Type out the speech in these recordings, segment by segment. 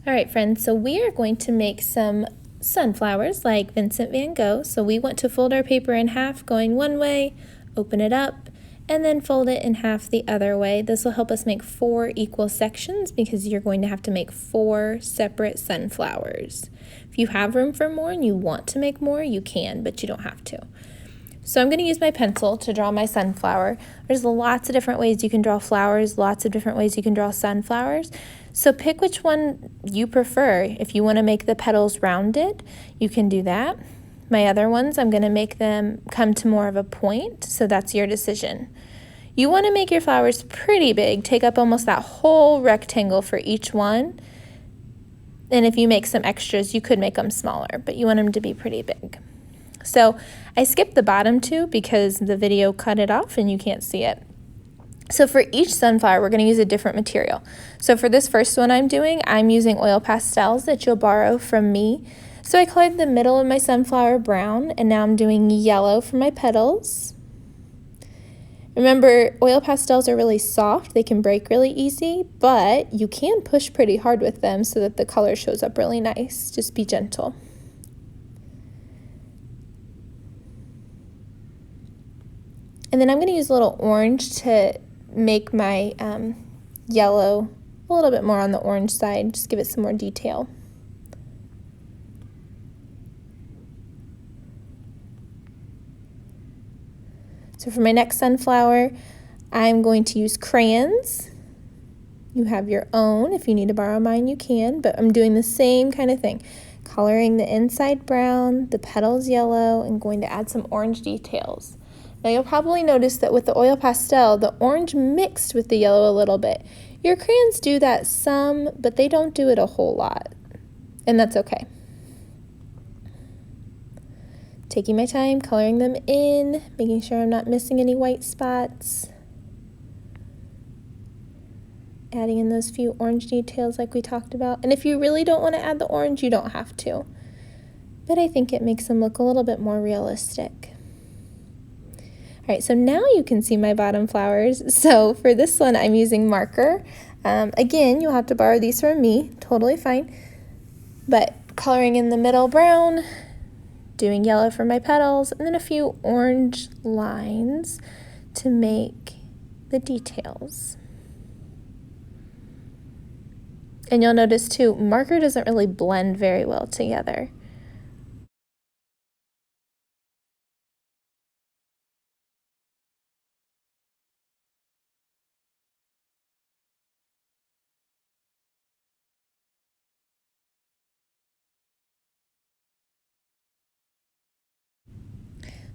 All right, friends, so we are going to make some sunflowers like Vincent van Gogh. So we want to fold our paper in half going one way, open it up, and then fold it in half the other way. This will help us make 4 equal sections because you're going to have to make 4 separate sunflowers. If you have room for more and you want to make more, you can, but you don't have to. So I'm going to use my pencil to draw my sunflower. There's lots of different ways you can draw flowers, lots of different ways you can draw sunflowers. So pick which one you prefer. If you want to make the petals rounded, you can do that. My other ones, I'm going to make them come to more of a point, so that's your decision. You want to make your flowers pretty big, take up almost that whole rectangle for each one. And if you make some extras, you could make them smaller, but you want them to be pretty big. So I skipped the bottom 2 because the video cut it off and you can't see it. So for each sunflower, we're going to use a different material. So for this first one I'm using oil pastels that you'll borrow from me. So I colored the middle of my sunflower brown, and now I'm doing yellow for my petals. Remember, oil pastels are really soft. They can break really easy, but you can push pretty hard with them so that the color shows up really nice. Just be gentle. And then I'm going to use a little orange to make my yellow a little bit more on the orange side, just give it some more detail. So for my next sunflower, I'm going to use crayons. You have your own. If you need to borrow mine, you can, but I'm doing the same kind of thing. Coloring the inside brown, the petals yellow, and going to add some orange details. Now you'll probably notice that with the oil pastel, the orange mixed with the yellow a little bit. Your crayons do that some, but they don't do it a whole lot, and that's okay. Taking my time, coloring them in, making sure I'm not missing any white spots. Adding in those few orange details like we talked about. And if you really don't want to add the orange, you don't have to. But I think it makes them look a little bit more realistic. All right, so now you can see my bottom flowers. So for this one, I'm using marker. Again, you'll have to borrow these from me, totally fine. But coloring in the middle brown, doing yellow for my petals, and then a few orange lines to make the details. And you'll notice too, marker doesn't really blend very well together.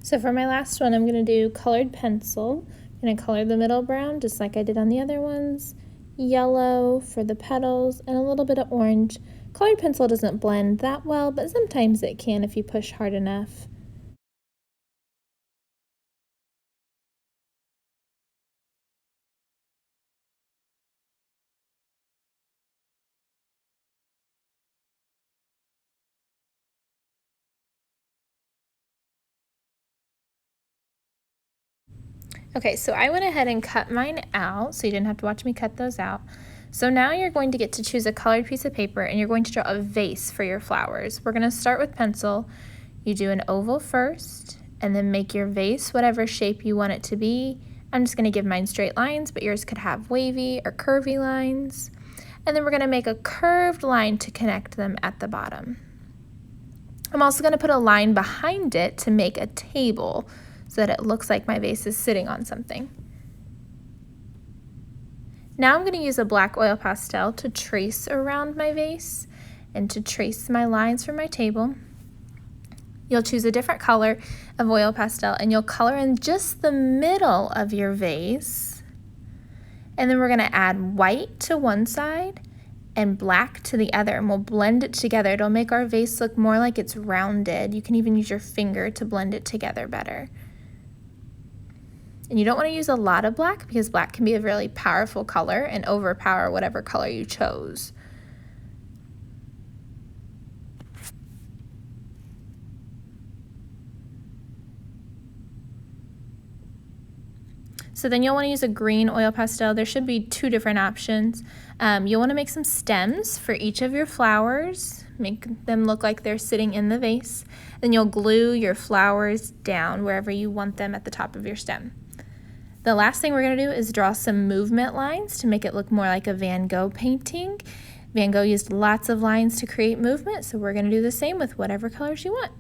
So for my last one, I'm going to do colored pencil. I'm going to color the middle brown just like I did on the other ones. Yellow for the petals and a little bit of orange. Colored pencil doesn't blend that well, but sometimes it can if you push hard enough. Okay, so I went ahead and cut mine out, so you didn't have to watch me cut those out. So now you're going to get to choose a colored piece of paper and you're going to draw a vase for your flowers. We're going to start with pencil. You do an oval first and then make your vase whatever shape you want it to be. I'm just going to give mine straight lines, but yours could have wavy or curvy lines. And then we're going to make a curved line to connect them at the bottom. I'm also going to put a line behind it to make a table so that it looks like my vase is sitting on something. Now I'm going to use a black oil pastel to trace around my vase and to trace my lines for my table. You'll choose a different color of oil pastel and you'll color in just the middle of your vase. And then we're going to add white to one side and black to the other, and we'll blend it together. It'll make our vase look more like it's rounded. You can even use your finger to blend it together better. And you don't want to use a lot of black because black can be a really powerful color and overpower whatever color you chose. So then you'll want to use a green oil pastel. There should be 2 different options. You'll want to make some stems for each of your flowers. Make them look like they're sitting in the vase. Then you'll glue your flowers down wherever you want them at the top of your stem. The last thing we're going to do is draw some movement lines to make it look more like a Van Gogh painting. Van Gogh used lots of lines to create movement, so we're going to do the same with whatever colors you want.